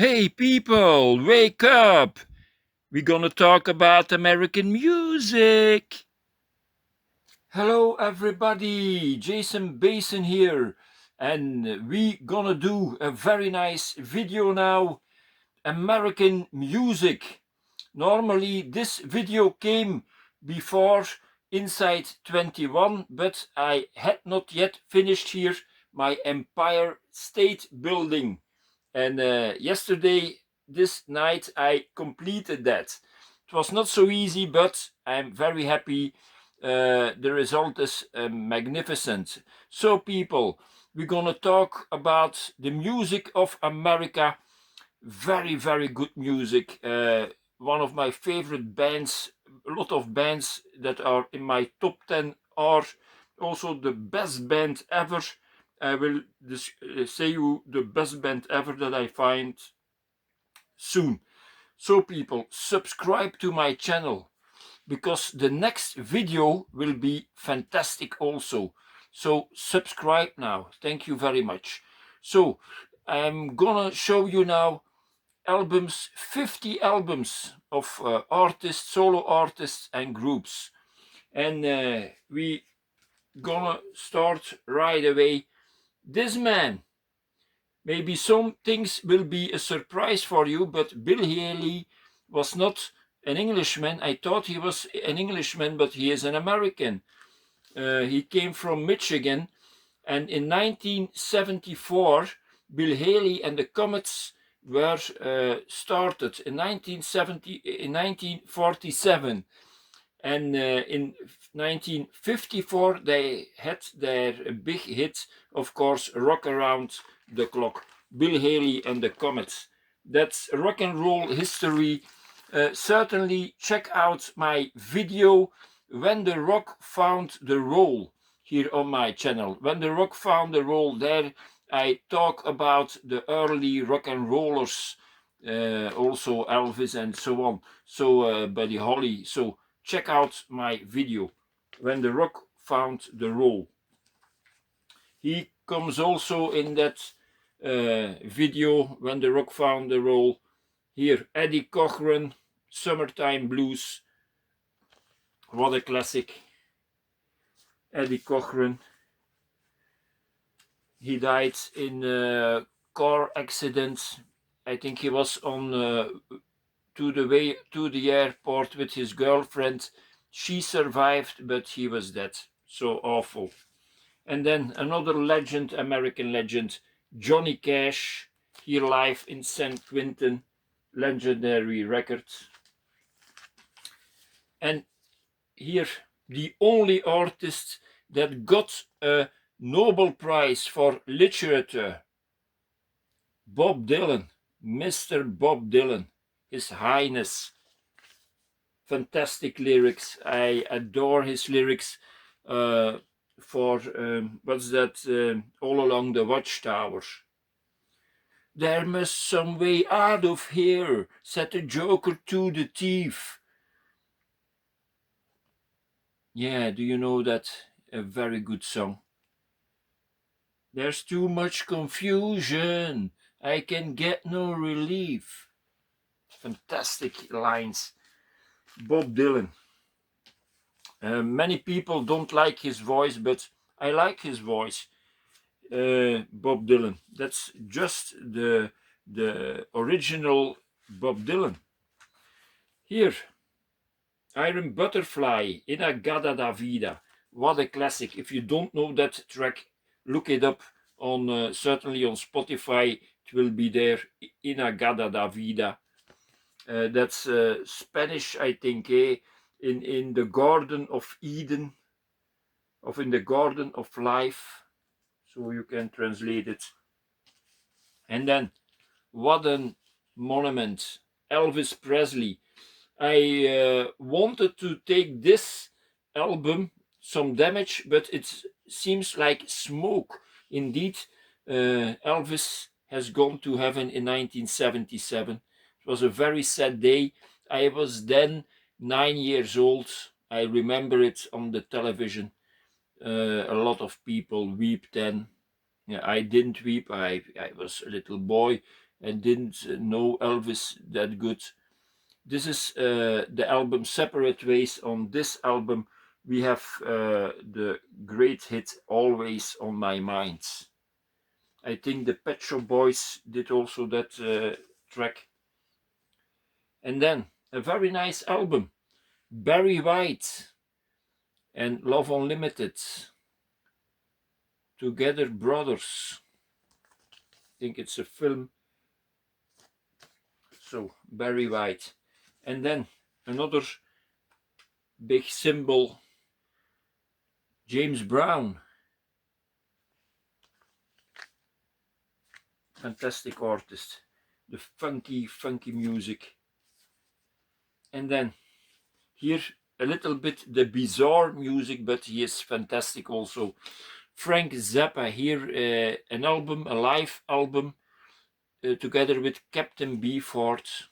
Hey people, wake up! We're gonna talk about American music. Hello everybody, Jason Basin here, and we gonna do a very nice video now, American music. Normally this video came before Inside 21, but I had not yet finished here my Empire State Building. And yesterday, this night, I completed that. It was not so easy, but I'm very happy. The result is magnificent. So, people, we're gonna talk about the music of America. Very, very good music. One of my favorite bands. A lot of bands that are in my top 10 are also the best band ever. I will say you the best band ever that I find soon. So people, subscribe to my channel because the next video will be fantastic also. So subscribe now. Thank you very much. So I'm gonna show you now albums, 50 albums of artists, solo artists and groups. And we gonna start right away. This man, maybe some things will be a surprise for you, but Bill Haley was not an Englishman. I thought he was an Englishman, but he is an American. He came from Michigan, and in 1974, Bill Haley and the Comets were started in 1947. And in 1954, they had their big hit, of course, Rock Around the Clock. Bill Haley and the Comets. That's rock and roll history. Certainly check out my video, When the Rock Found the Roll, here on my channel. When the Rock Found the Roll, there I talk about the early rock and rollers, also Elvis and so on. So Buddy Holly. So check out my video, When the Rock Found the Roll. He comes also in that video, When the Rock Found the Roll. Here, Eddie Cochran, Summertime Blues. What a classic. Eddie Cochran. He died in a car accident. I think he was on to the way to the airport with his girlfriend. She survived, but he was dead. So awful. And then another legend, American legend, Johnny Cash, here live in San Quentin, legendary record. And here, the only artist that got a Nobel Prize for Literature, Bob Dylan, Mr. Bob Dylan, His Highness. Fantastic lyrics. I adore his lyrics. For what's that? All Along the Watchtower. There must some way out of here, said the Joker to the thief. Yeah, do you know that? A very good song. There's too much confusion. I can get no relief. Fantastic lines. Bob Dylan. Many people don't like his voice, but I like his voice. Bob Dylan. That's just the original Bob Dylan. Here, Iron Butterfly, Inagada da Vida. What a classic. If you don't know that track, look it up on certainly on Spotify. It will be there. Inagada da Vida. That's Spanish, I think. In the Garden of Eden, of in the Garden of Life. So you can translate it. And then, what a monument, Elvis Presley. I wanted to take this album, Some Damage, but it seems like smoke. Indeed, Elvis has gone to heaven in 1977. It was a very sad day. I was then 9 years old. I remember it on the television. A lot of people weep then. Yeah, I didn't weep. I was a little boy. and didn't know Elvis that good. This is the album Separate Ways. On this album we have the great hit Always on My Mind. I think the Pet Shop Boys did also that track. And then a very nice album, Barry White and Love Unlimited, Together Brothers. I think it's a film. So Barry White. And then another big symbol, James Brown. Fantastic artist. The funky music. And then here a little bit the bizarre music, but he is fantastic also. Frank Zappa, here an album, a live album, together with Captain Beefheart.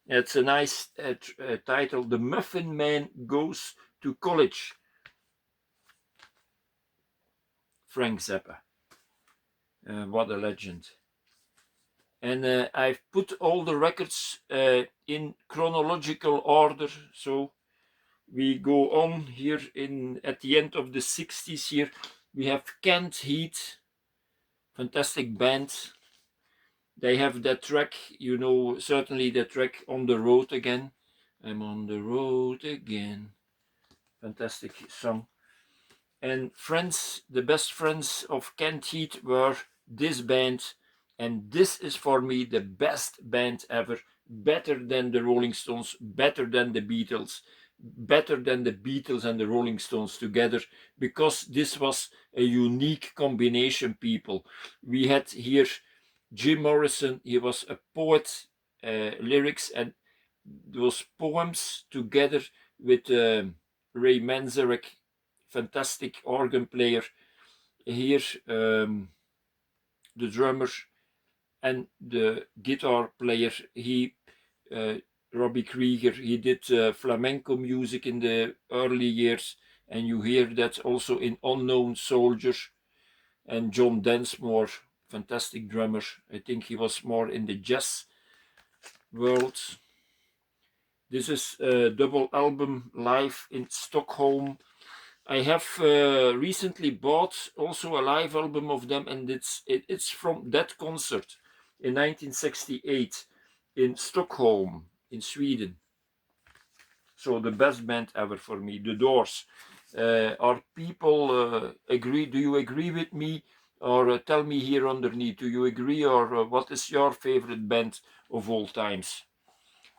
It's a nice title, The Muffin Man Goes to College. Frank Zappa, what a legend. And I've put all the records in chronological order, so we go on here at the end of the 60s here. We have Kent Heat, fantastic band. They have that track, you know, certainly the track On the Road Again. I'm on the road again. Fantastic song. And friends, the best friends of Kent Heat were this band. And this is for me the best band ever. Better than the Rolling Stones, better than the Beatles, better than the Beatles and the Rolling Stones together, because this was a unique combination, people. We had here Jim Morrison. He was a poet, lyrics and those poems together with Ray Manzarek, fantastic organ player. Here the drummer and the guitar player, Robbie Krieger, he did flamenco music in the early years, and you hear that also in Unknown Soldier. And John Densmore, fantastic drummer. I think he was more in the jazz world. This is a double album live in Stockholm. I have recently bought also a live album of them, and it's from that concert in 1968 in Stockholm in Sweden. So the best band ever for me, The Doors. Are people agree? Do you agree with me? Or tell me here underneath, do you agree, or what is your favorite band of all times?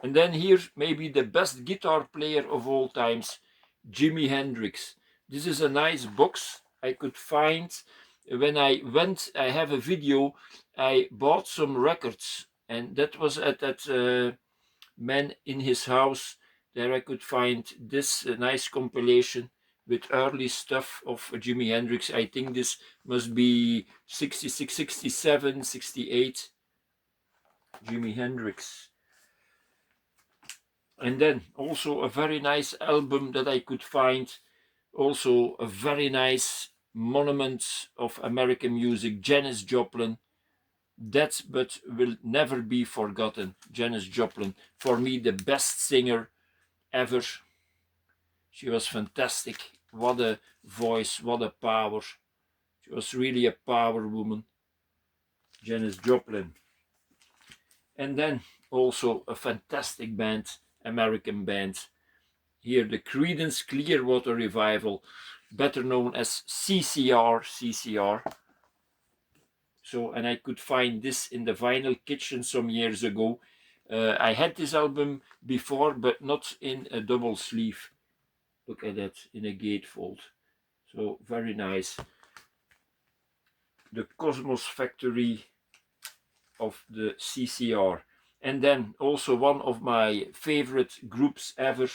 And then here, maybe the best guitar player of all times, Jimi Hendrix. This is a nice box I could find. When I went, I have a video, I bought some records, and that was at that Man in His House. There I could find this nice compilation with early stuff of Jimi Hendrix. I think this must be 66, 67, 68. Jimi Hendrix. And then also a very nice album that I could find. Also a very nice monument of American music, Janis Joplin. That but will never be forgotten. Janis Joplin, for me the best singer ever. She was fantastic. What a voice, what a power. She was really a power woman, Janis Joplin. And then also a fantastic band, American band. Here the Creedence Clearwater Revival, better known as CCR. So, and I could find this in the Vinyl Kitchen some years ago. I had this album before, but not in a double sleeve. Look at that, in a gatefold. So very nice. The Cosmos Factory of the CCR. And then also one of my favorite groups ever,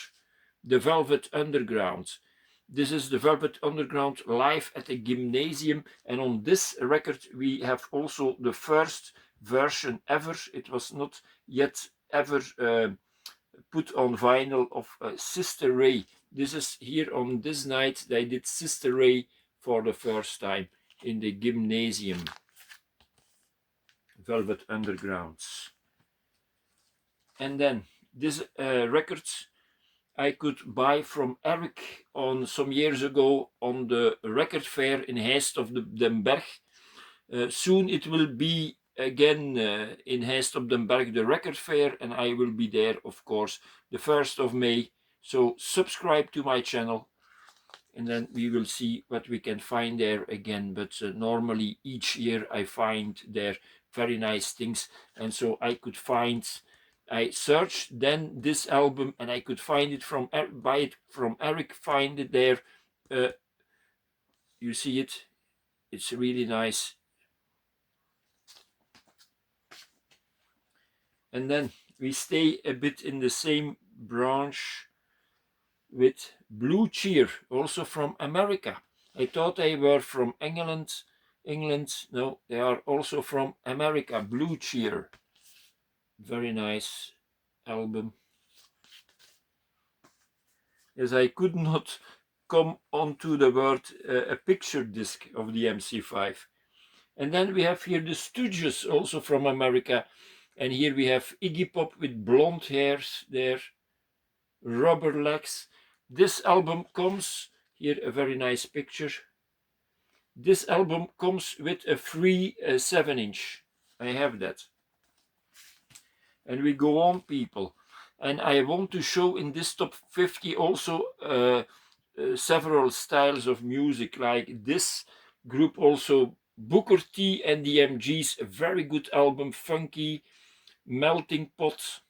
the Velvet Underground. This is the Velvet Underground live at the Gymnasium, and on this record we have also the first version ever. It was not yet ever put on vinyl of Sister Ray. This is here on this night they did Sister Ray for the first time in the Gymnasium. Velvet Undergrounds. And then this records I could buy from Eric on some years ago on the record fair in Heist of den Berg. Soon it will be again in Heist op den Berg, the record fair, and I will be there, of course, the 1st of May. So subscribe to my channel, and then we will see what we can find there again. But normally each year I find there very nice things, and so I searched then this album, and I could find it buy it from Eric, find it there. You see it, it's really nice. And then we stay a bit in the same branch with Blue Cheer, also from America. I thought they were from England. No, they are also from America. Blue Cheer, very nice album. As I could not come onto the word a picture disc of the MC5. And then we have here the Stooges, also from America. And here we have Iggy Pop with blonde hairs there, rubber legs. This album comes, here a very nice picture. This album comes with a free 7-inch. I have that. And we go on, people. And I want to show in this top 50 also several styles of music, like this group also, Booker T and the MGs, a very good album, funky, Melting Pot,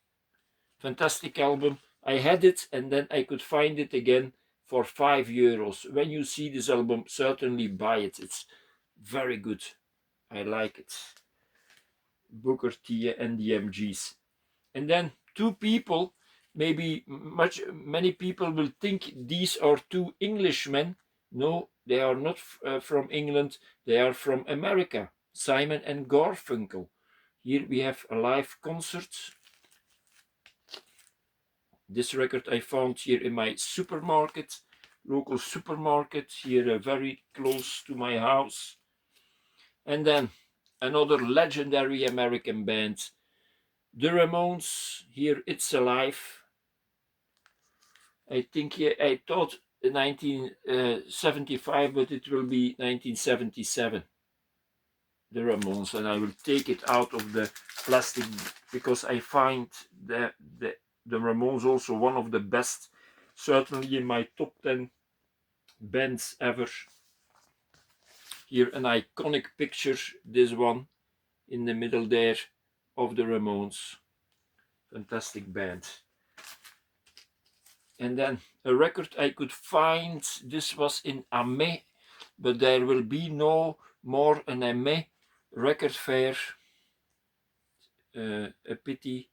fantastic album. I had it and then I could find it again for €5. When you see this album, certainly buy it. It's very good. I like it. Booker T and the MGs. And then two people, maybe many people will think these are two Englishmen. No, they are not from England. They are from America. Simon and Garfunkel. Here we have a live concert. This record I found here in my supermarket, local supermarket, here very close to my house. And then another legendary American band, the Ramones, here It's Alive. I think I thought 1975, but it will be 1977. The Ramones, and I will take it out of the plastic because I find the Ramones also one of the best, certainly in my top 10 bands ever. Here an iconic picture, this one in the middle there of the Ramones. Fantastic band. And then a record I could find, this was in Amet, but there will be no more an Amet record fair. A pity.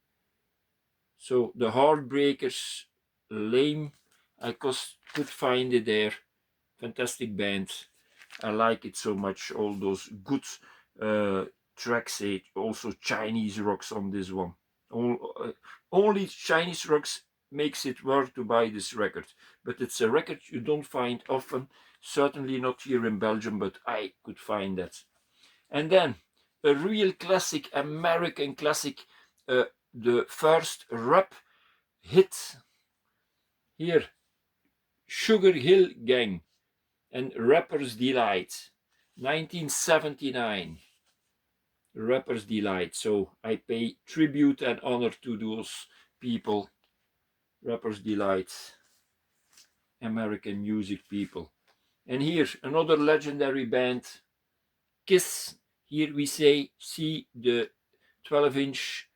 So the Heartbreakers, Lame, I could find it there. Fantastic band. I like it so much. All those good tracks. Also Chinese rocks on this one. Only Chinese rocks makes it worth to buy this record. But it's a record you don't find often. Certainly not here in Belgium, but I could find that. And then a real classic, American classic, the first rap hit. Here, Sugar Hill Gang and Rapper's Delight, 1979. Rapper's Delight. So I pay tribute and honor to those people. Rapper's Delight, American music people. And here another legendary band, Kiss. Here we see the 12-inch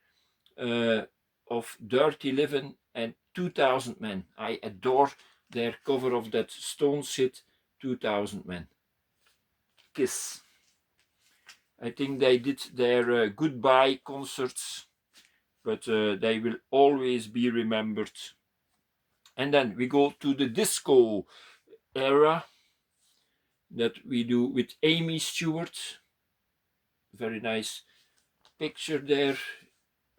of Dirty Livin' and 2000 Men. I adore their cover of that Stones hit, 2000 Men. Kiss. I think they did their goodbye concerts, but they will always be remembered. And then we go to the disco era that we do with Amy Stewart. Very nice picture there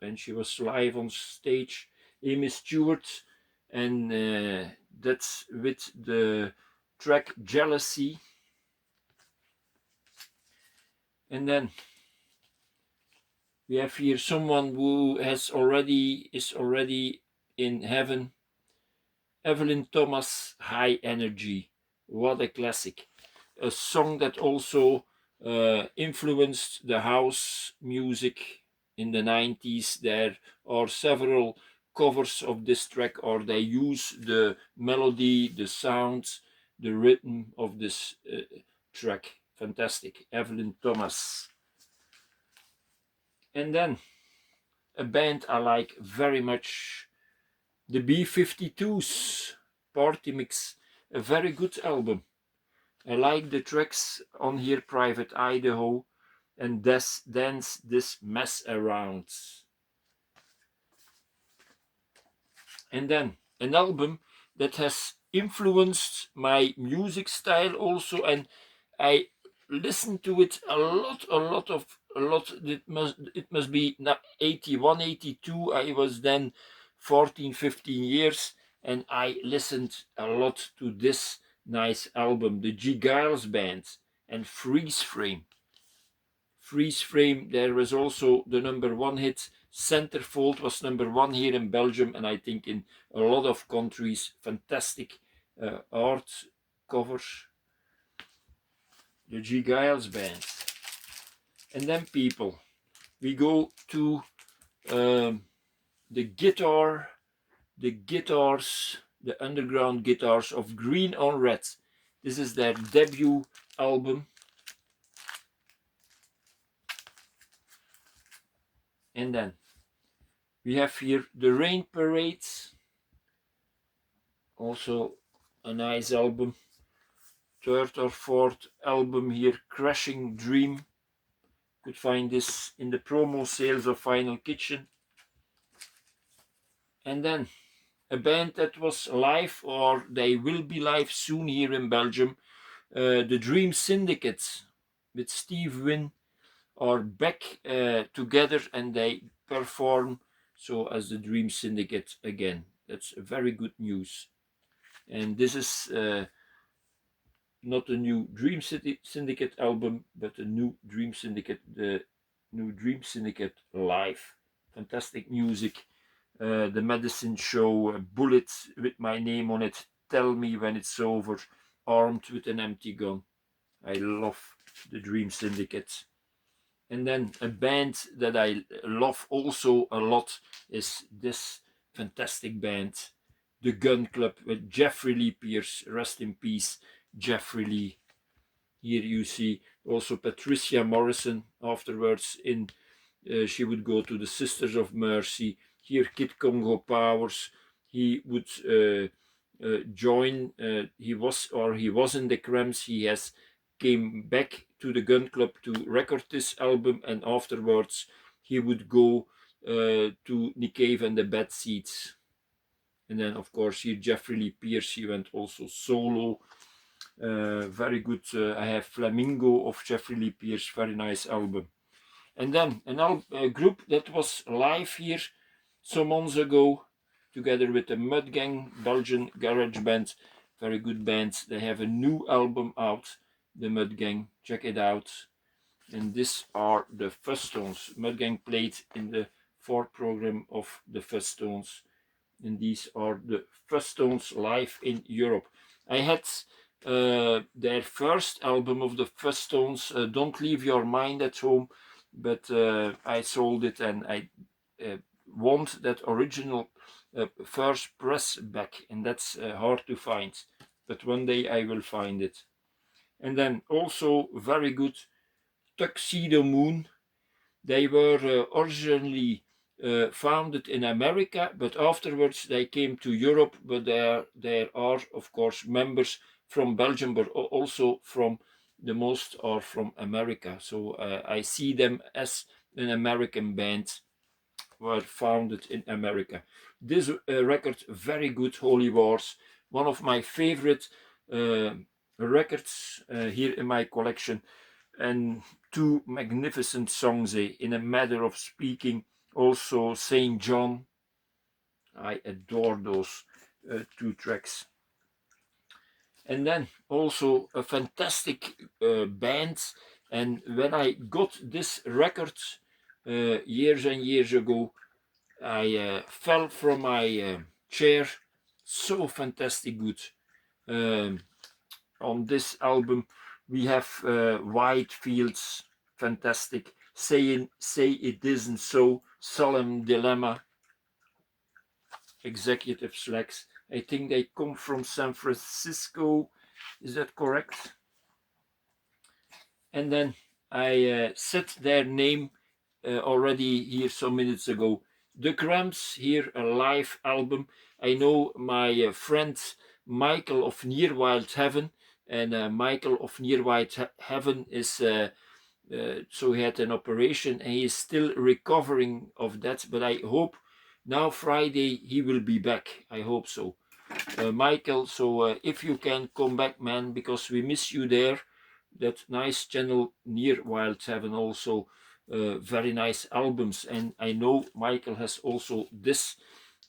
when she was live on stage. Amy Stewart, and that's with the track Jealousy. And then We have here someone who is already in heaven. Evelyn Thomas, High Energy. What a classic. A song that also influenced the house music in the 90s. There are several covers of this track, or they use the melody, the sounds, the rhythm of this track. Fantastic. Evelyn Thomas. And then a band I like very much, the B-52s, Party Mix, a very good album. I like the tracks on here, Private Idaho and Dance This Mess Around. And then an album that has influenced my music style also, and I listened to it a lot. It must be 81, 82. I was then 14, 15 years, and I listened a lot to this nice album, the G. Giles Band and Freeze Frame. Freeze Frame, there was also the #1 hit. Centerfold was #1 here in Belgium, and I think in a lot of countries. Fantastic art covers. The G. Giles Band. And then, people, we go to the guitars, the underground guitars of Green on Red. This is their debut album. And then we have here the Rain Parades, also a nice album. Third or fourth album here, Crashing Dream. Could find this in the promo sales of Final Kitchen. And then a band that was live, or they will be live soon here in Belgium, the Dream Syndicate with Steve Wynn are back together, and they perform so as the Dream Syndicate again. That's very good news. And this is not a new Dream Syndicate album, but a new Dream Syndicate, the new Dream Syndicate live. Fantastic music. The Medicine Show, Bullet with my name on it, Tell Me When It's Over, Armed with an Empty Gun. I love the Dream Syndicate. And then a band that I love also a lot is this fantastic band, The Gun Club, with Jeffrey Lee Pierce. Rest in peace, Jeffrey Lee. Here you see also Patricia Morrison afterwards she would go to the Sisters of Mercy. Here Kid Congo Powers, he would join, he was in the Cramps. He has came back to the Gun Club to record this album, and afterwards he would go to Nick Cave and the Bad Seeds. And then of course here Jeffrey Lee Pierce, he went also solo. Very good. I have Flamingo of Jeffrey Lee Pierce, very nice album. And then a group that was live here some months ago, together with the Mud Gang, Belgian garage band, very good band. They have a new album out, the Mud Gang. Check it out. And these are the Fuzz-Tones. Mud Gang played in the 4th program of the Fuzz-Tones, and these are the Fuzz-Tones live in Europe. I had their first album of the Fuzz-Tones, Don't Leave Your Mind at Home, but I sold it, and I want that original first press back, and that's hard to find, but one day I will find it. And then also very good, Tuxedo Moon. They were originally founded in America, but afterwards they came to Europe. But there are of course members from Belgium, but also from the most are from America. So I see them as an American band, were founded in America. This record, very good, Holy Wars, one of my favorite records here in my collection, and 2 magnificent songs, in a matter of speaking. Also Saint John, I adore those 2 tracks. And then also a fantastic band, and when I got this record years and years ago. I fell from my chair. So fantastic good. On this album we have White Fields, fantastic. Say It Isn't So, Solemn Dilemma, Executive Slacks. I think they come from San Francisco, is that correct? And then I said their name already here some minutes ago. The Cramps, here a live album. I know my friend Michael of Near Wild Heaven, and Michael of Near Wild Heaven is so he had an operation and he is still recovering of that, but I hope now Friday he will be back. I hope so. Michael, so if you can come back, man, because we miss you there. That nice channel Near Wild Heaven, also very nice albums. And I know Michael has also this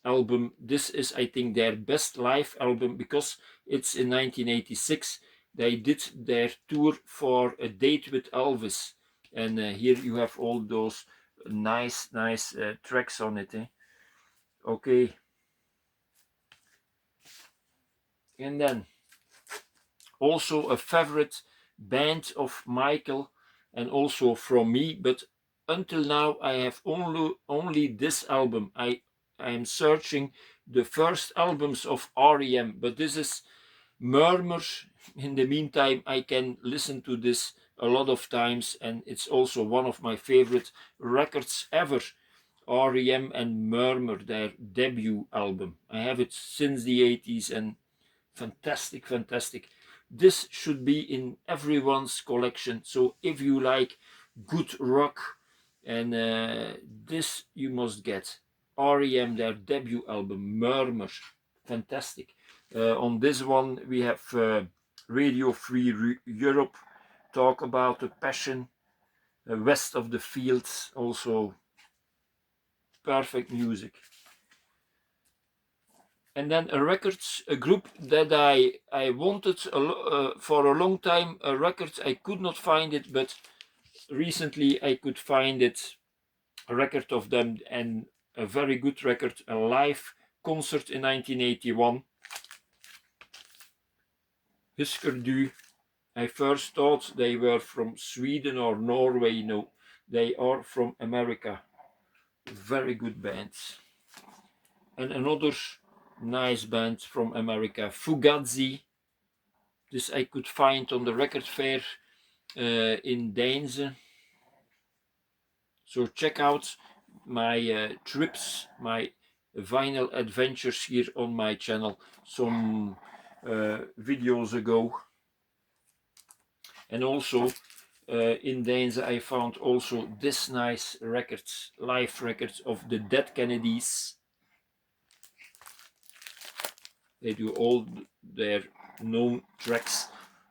album. This is, I think, their best live album because it's in 1986. They did their tour for A Date with Elvis, and here you have all those nice tracks on it. Okay, and then also a favorite band of Michael and also from me, but until now I have only this album. I am searching the first albums of REM, but this is Murmur. In the meantime, I can listen to this a lot of times, and it's also one of my favorite records ever. REM and Murmur, their debut album. I have it since the 80s and fantastic. This should be in everyone's collection. So if you like good rock, and this you must get. REM, their debut album, Murmur, fantastic. On this one we have Radio Free Europe, Talk About the Passion, West of the Fields, also perfect music. And then a group that I wanted for a long time, a record. I could not find it, but recently I could find it, a record of them, and a very good record, a live concert in 1981. Husker Du. I first thought they were from Sweden or Norway. No, they are from America. Very good bands. And another nice band from America, Fugazi. This I could find on the record fair in Deinze. So check out my trips, my vinyl adventures here on my channel some videos ago. And also in Deinze I found also this nice records, live records of the Dead Kennedys. They do all their known tracks,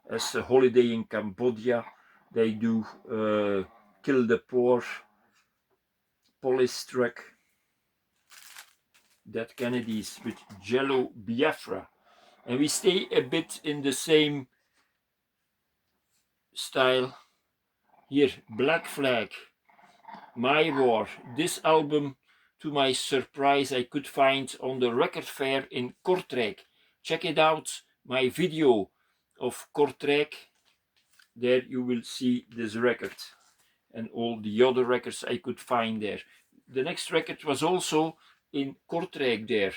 as a Holiday in Cambodia. They do Kill the Poor, Police track, Dead Kennedys with Jello Biafra. And we stay a bit in the same style. Here, Black Flag, My War. This album, to my surprise, I could find on the record fair in Kortrijk. Check it out, my video of Kortrijk. There you will see this record and all the other records I could find there. The next record was also in Kortrijk there.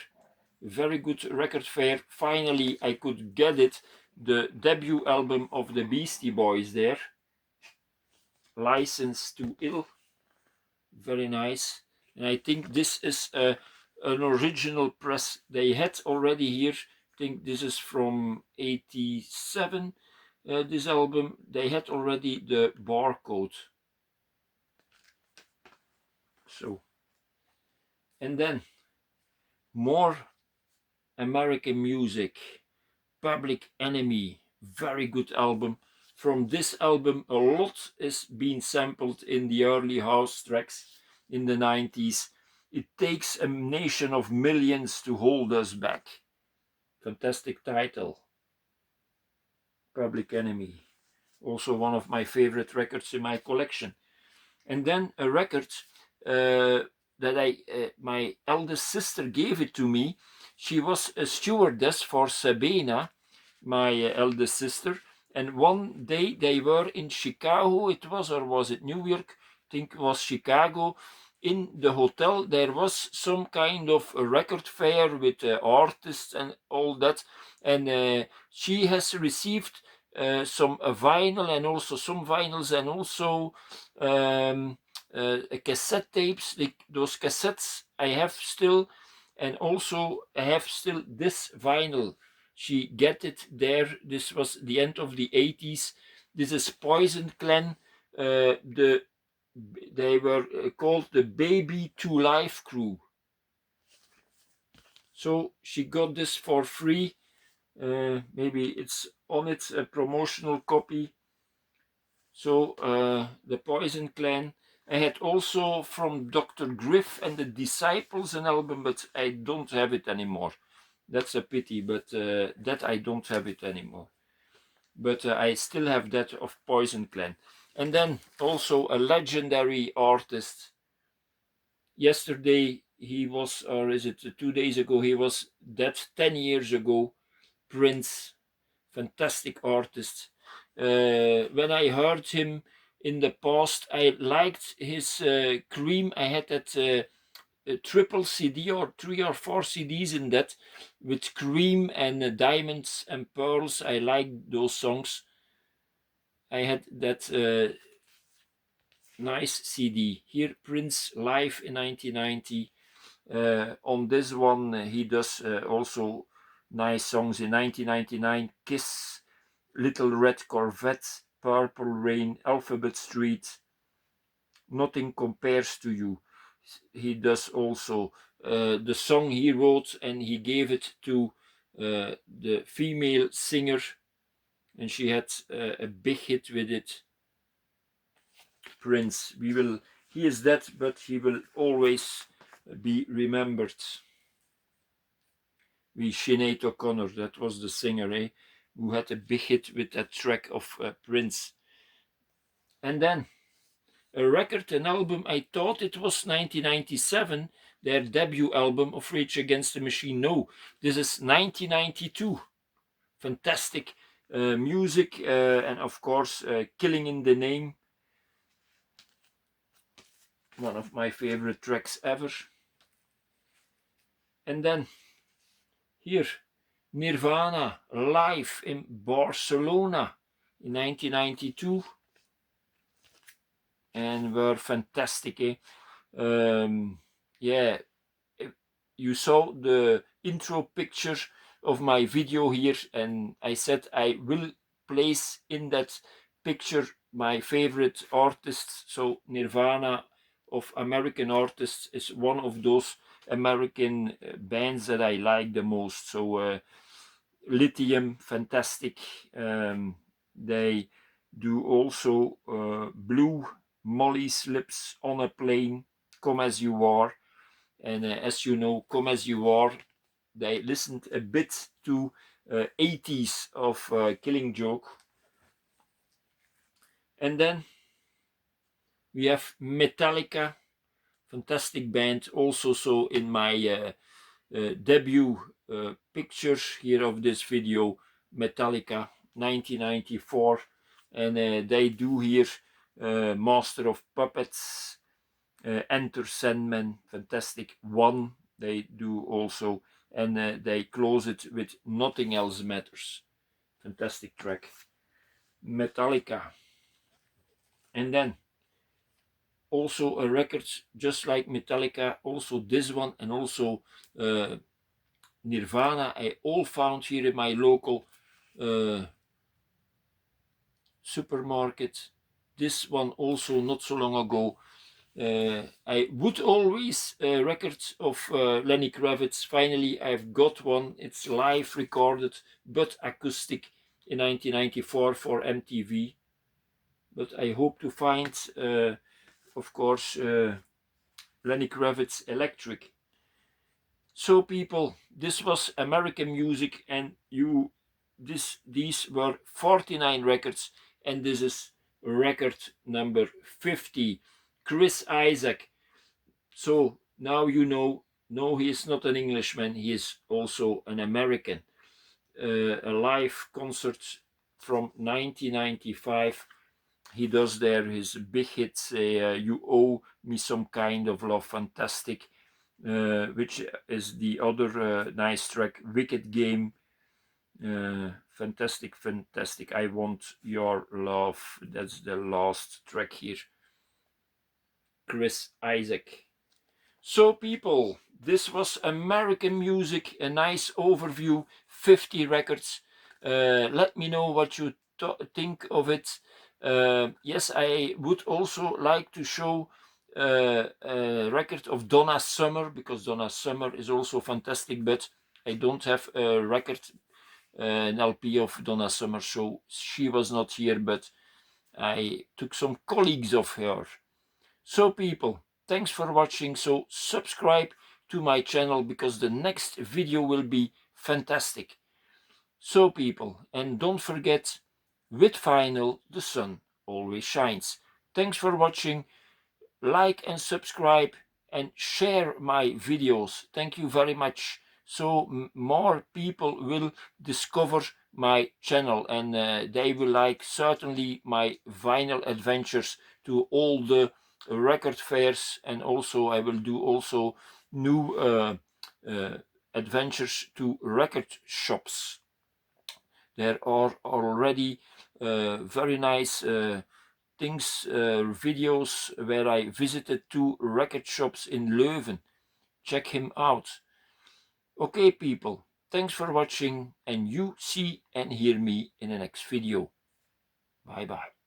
Very good record fair. Finally I could get it. The debut album of the Beastie Boys there. License to Ill. Very nice. And I think this is an original press they had already here. I think this is from 87. This album, they had already the barcode. So, and then more American music. Public Enemy, very good album. From this album a lot is being sampled in the early house tracks in the 90s. It takes a nation of millions to hold us back. Fantastic title. Public Enemy, also one of my favorite records in my collection. And then a record my eldest sister gave it to me. She was a stewardess for Sabena, my eldest sister, and one day they were in Chicago, it was, or was it New York? I think it was Chicago. In the hotel there was some kind of a record fair with artists and all that, and she has received some vinyl and also some vinyls and also cassette tapes. Those cassettes I have still, and also I have still this vinyl. She get it there. This was the end of the 80s. This is Poison Clan. They were called the Baby to Life crew. So she got this for free. Maybe it's on it, a promotional copy. So the Poison Clan. I had also from Dr. Griff and the Disciples an album, but I don't have it anymore. That's a pity, but that I don't have it anymore. But I still have that of Poison Clan. And then also a legendary artist. Yesterday he was, or is it 2 days ago, he was dead. 10 years ago, Prince, fantastic artist. When I heard him in the past, I liked his Cream. I had that a triple CD or 3 or 4 CDs in that with Cream and Diamonds and Pearls. I liked those songs. I had that nice CD. Here, Prince live in 1990. On this one, he does also nice songs. In 1999, Kiss, Little Red Corvette, Purple Rain, Alphabet Street, Nothing Compares to You. He does also the song he wrote, and he gave it to the female singer, and she had a big hit with it. Prince, he is dead, but he will always be remembered. Sinead O'Connor, that was the singer, who had a big hit with that track of Prince. And then a record, an album, I thought it was 1997, their debut album of Rage Against the Machine. No, this is 1992. Fantastic music, and of course, Killing in the Name, one of my favorite tracks ever. And then here, Nirvana live in Barcelona in 1992, and were fantastic. Yeah, you saw the intro picture of my video here, and I said I will place in that picture my favorite artists. So Nirvana, of American artists, is one of those American bands that I like the most. So Lithium, fantastic. They do also Blue, Molly's Lips, On a Plane, Come As You Are. And as you know, Come As You Are, they listened a bit to 80s of Killing Joke. And then we have Metallica, fantastic band. Also, so in my debut picture here of this video, Metallica 1994, and they do here Master of Puppets, Enter Sandman, fantastic one. They do also, and they close it with Nothing Else Matters, fantastic track. Metallica. And then also a record just like Metallica, also this one, and also Nirvana, I all found here in my local supermarket. This one also not so long ago. I would always records of Lenny Kravitz. Finally, I've got one. It's live recorded, but acoustic, in 1994 for MTV. But I hope to find, of course, Lenny Kravitz electric. So people, this was American music, and these were 49 records, and this is record number 50. Chris Isaak, So now you know, no, he is not an Englishman, he is also an American. A live concert from 1995. He does there his big hits, You Owe Me Some Kind of Love, fantastic, which is the other nice track, Wicked Game, fantastic, fantastic, I Want Your Love, that's the last track here, Chris Isaac. So people, this was American music, a nice overview, 50 records. Let me know what you think of it. Yes, I would also like to show a record of Donna Summer, because Donna Summer is also fantastic, but I don't have a record, an LP of Donna Summer, so she was not here, but I took some colleagues of her. So people, thanks for watching. So subscribe to my channel because the next video will be fantastic. So people, and don't forget, with vinyl the sun always shines. Thanks for watching. Like and subscribe and share my videos. Thank you very much. So more people will discover my channel, and they will like certainly my vinyl adventures to all the record fairs, and also I will do also new adventures to record shops. There are already very nice things, videos where I visited 2 record shops in Leuven. Check him out. Okay people, thanks for watching, and you see and hear me in the next video. Bye bye.